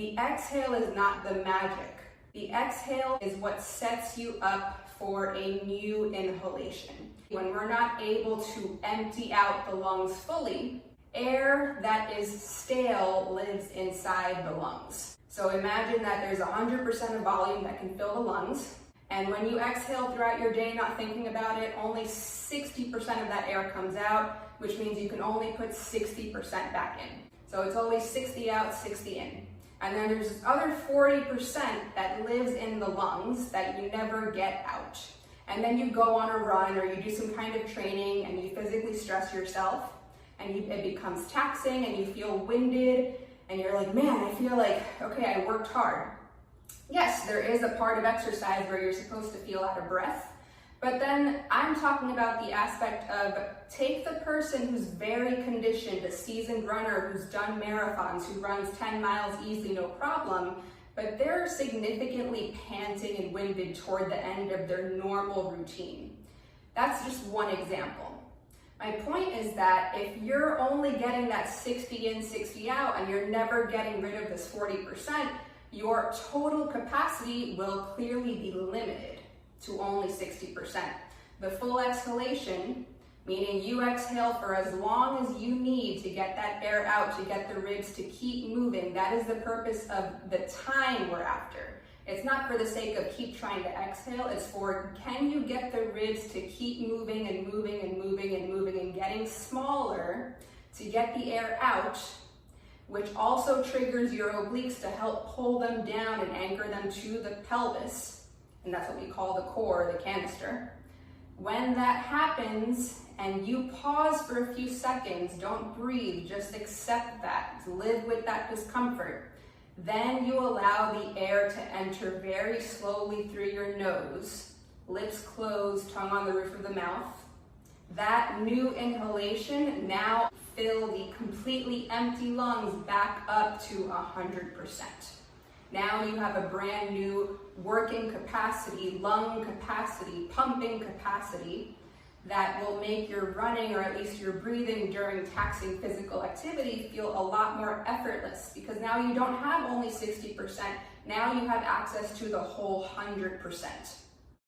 The exhale is not the magic. The exhale is what sets you up for a new inhalation. When we're not able to empty out the lungs fully, air that is stale lives inside the lungs. So imagine that there's 100% of volume that can fill the lungs, and when you exhale throughout your day, not thinking about it, only 60% of that air comes out, which means you can only put 60% back in. So it's always 60 out, 60 in. And then there's this other 40% that lives in the lungs that you never get out. And then you go on a run or you do some kind of training and you physically stress yourself, and it becomes taxing and you feel winded and you're like, man, I feel like, okay, I worked hard. Yes, there is a part of exercise where you're supposed to feel out of breath, but then I'm talking about the aspect of take the person who's very conditioned, a seasoned runner who's done marathons, who runs 10 miles easily, no problem, but they're significantly panting and winded toward the end of their normal routine. That's just one example. My point is that if you're only getting that 60 in, 60 out, and you're never getting rid of this 40%, your total capacity will clearly be limited to only 60%. The full exhalation, meaning you exhale for as long as you need to get that air out, to get the ribs to keep moving. That is the purpose of the time we're after. It's not for the sake of keep trying to exhale, it's for can you get the ribs to keep moving and moving and moving and moving and getting smaller to get the air out, which also triggers your obliques to help pull them down and anchor them to the pelvis. And that's what we call the core, the canister. When that happens and you pause for a few seconds, don't breathe, just accept that, live with that discomfort. Then you allow the air to enter very slowly through your nose, lips closed, tongue on the roof of the mouth. That new inhalation now fill the completely empty lungs back up to 100%. Now you have a brand new working capacity, lung capacity, pumping capacity that will make your running, or at least your breathing during taxing physical activity, feel a lot more effortless, because now you don't have only 60%, now you have access to the whole 100%.